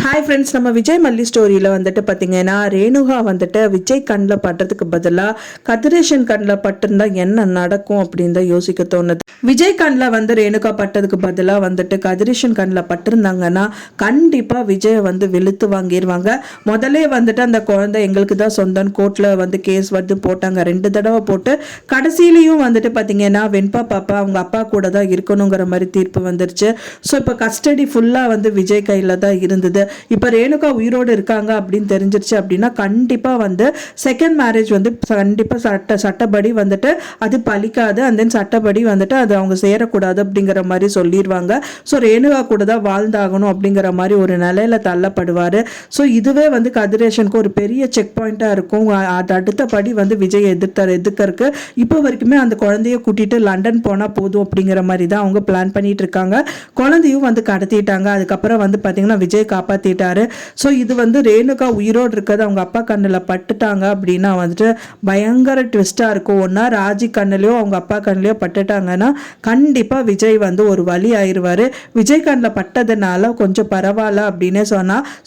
Hi friends, நம்ம விஜய் மல்லி ஸ்டோரியில் வந்துட்டு பார்த்தீங்கன்னா ரேணுகா வந்துட்டு விஜய் கண்ணில் பட்டதுக்கு பதிலாக கதிரேஷன் கண்ணில் பட்டிருந்தா என்ன நடக்கும் அப்படின்னு தான் யோசிக்க தோணுது. விஜய் கண்ணில் வந்து ரேணுகா பட்டதுக்கு பதிலாக வந்துட்டு கதிரேஷன் கண்ணில் பட்டிருந்தாங்கன்னா கண்டிப்பாக விஜயை வந்து வெளுத்து வாங்கிடுவாங்க. முதலே வந்துட்டு அந்த குழந்தை எங்களுக்கு தான் சொந்தம் கோர்ட்டில் வந்து கேஸ் வந்து போட்டாங்க, 2 தடவை போட்டு கடைசியிலையும் வந்துட்டு பார்த்தீங்கன்னா வெண்பா பாப்பா அவங்க அப்பா கூட தான் இருக்கணுங்கிற மாதிரி தீர்ப்பு வந்துருச்சு. ஸோ இப்போ கஸ்டடி ஃபுல்லாக வந்து விஜய் கையில் தான் இருந்தது. இப்போ ரேணுகா உயிரோடு இருக்காங்க அப்படின்னு தெரிஞ்சிருச்சு அப்படின்னா கண்டிப்பாக வந்து செகண்ட் மேரேஜ் வந்து கண்டிப்பாக சட்டப்படி வந்துட்டு அது பலிக்காது. அண்ட் தென் சட்டப்படி வந்துட்டு அது அவங்க சேரக்கூடாது அப்படிங்கிற மாதிரி சொல்லிடுவாங்க. ஸோ ரேணுகா கூட தான் வாழ்ந்தாகணும் அப்படிங்கிற மாதிரி ஒரு நிலையில தள்ளப்படுவார். ஸோ இதுவே வந்து கதிரேஷனுக்கு ஒரு பெரிய செக் பாயிண்டாக இருக்கும். அது அடுத்தபடி வந்து விஜய் எதிர்க்கறதுக்கு இப்போ வரைக்குமே அந்த குழந்தைய கூட்டிட்டு லண்டன் போனால் போதும் அப்படிங்கிற மாதிரி தான் அவங்க பிளான் பண்ணிட்டு இருக்காங்க. குழந்தையும் வந்து கடத்திட்டாங்க. அதுக்கப்புறம் வந்து பார்த்தீங்கன்னா விஜய் காப்பாற்றிட்டாரு. ஸோ இது வந்து ரேணுகா உயிரோடு இருக்கிறது அவங்க அப்பா கண்ணில் பட்டுட்டாங்க அப்படின்னா வந்துட்டு பயங்கர ட்விஸ்டாக இருக்கும். ஒன்றா ராஜி கண்ணிலையோ அவங்க அப்பா கண்ணிலையோ பட்டுட்டாங்கன்னா கண்டிப்பாக விஜய் வந்து ஒரு வழி ஆயிடுவார். விஜய் கண்ணில் பட்டதுனால கொஞ்சம் பரவாயில்ல அப்படின்னே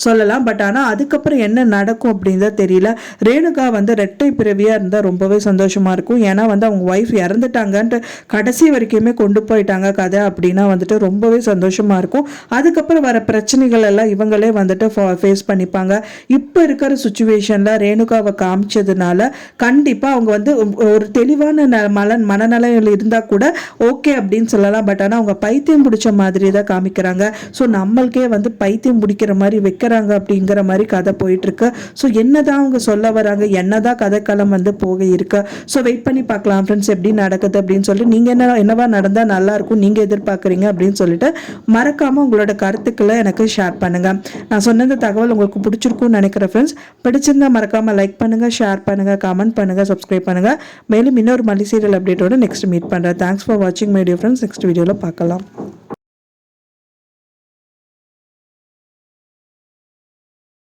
சொல்லலாம். பட் ஆனால் அதுக்கப்புறம் என்ன நடக்கும் அப்படின்னு தான் தெரியல. ரேணுகா வந்து ரெட்டை பிறவியாக இருந்தால் ரொம்பவே சந்தோஷமாக இருக்கும். ஏன்னா வந்து அவங்க ஒய்ஃப் இறந்துட்டாங்கன்ட்டு கடைசி வரைக்குமே கொண்டு போயிட்டாங்க கதை அப்படின்னா வந்துட்டு ரொம்பவே சந்தோஷமாக இருக்கும். அதுக்கப்புறம் வர பிரச்சனைகள் எல்லாம் இவங்களே வந்துட்டு ஃபேஸ் பண்ணிப்பாங்க. இப்போ இருக்கிற சுச்சுவேஷனில் ரேணுகாவை காமிச்சதுனால கண்டிப்பாக அவங்க வந்து ஒரு தெளிவான மனநிலையில் இருந்தால் கூட ஓகே அப்படின்னு சொல்லலாம். பட் ஆனால் அவங்க பைத்தியம் பிடிச்ச மாதிரி தான் காமிக்கிறாங்க. ஸோ நம்மளுக்கே வந்து பைத்தியம் பிடிக்கிற மாதிரி வைக்கிறாங்க அப்படிங்கிற மாதிரி கதை போயிட்டுருக்கு. ஸோ என்னதான் அவங்க சொல்ல வராங்க, என்னதான் கதைக்களம் வந்து போக இருக்கு. ஸோ வெயிட் பண்ணி பார்க்கலாம் ஃப்ரெண்ட்ஸ் எப்படி நடக்குது அப்படின்னு சொல்லிட்டு நீங்கள் என்னவா நடந்தால் நல்லாயிருக்கும் நீங்கள் எதிர்பார்க்குறீங்க அப்படின்னு சொல்லிட்டு மறக்காமல் உங்களோட கருத்துக்களை எனக்கு ஷேர் பண்ணுங்கள். நான் சொன்ன இந்த தகவல் உங்களுக்கு பிடிச்சிருக்கும்னு நினைக்கிறேன் ஃப்ரெண்ட்ஸ். பிடிச்சிருந்தா மறக்காமல் லைக் பண்ணுங்கள், ஷேர் பண்ணுங்கள், கமெண்ட் பண்ணுங்கள், சப்ஸ்கிரைப் பண்ணுங்கள். மேலும் இன்னொரு மல்லி சீரியல் அப்டேட்டோட நெக்ஸ்ட் மீட் பண்ணுறேன். தேங்க்ஸ் ஃபார் வாட்சிங் மை டியர் ஃப்ரெண்ட்ஸ். நெக்ஸ்ட் வீடியோவில் பார்க்கலாம்.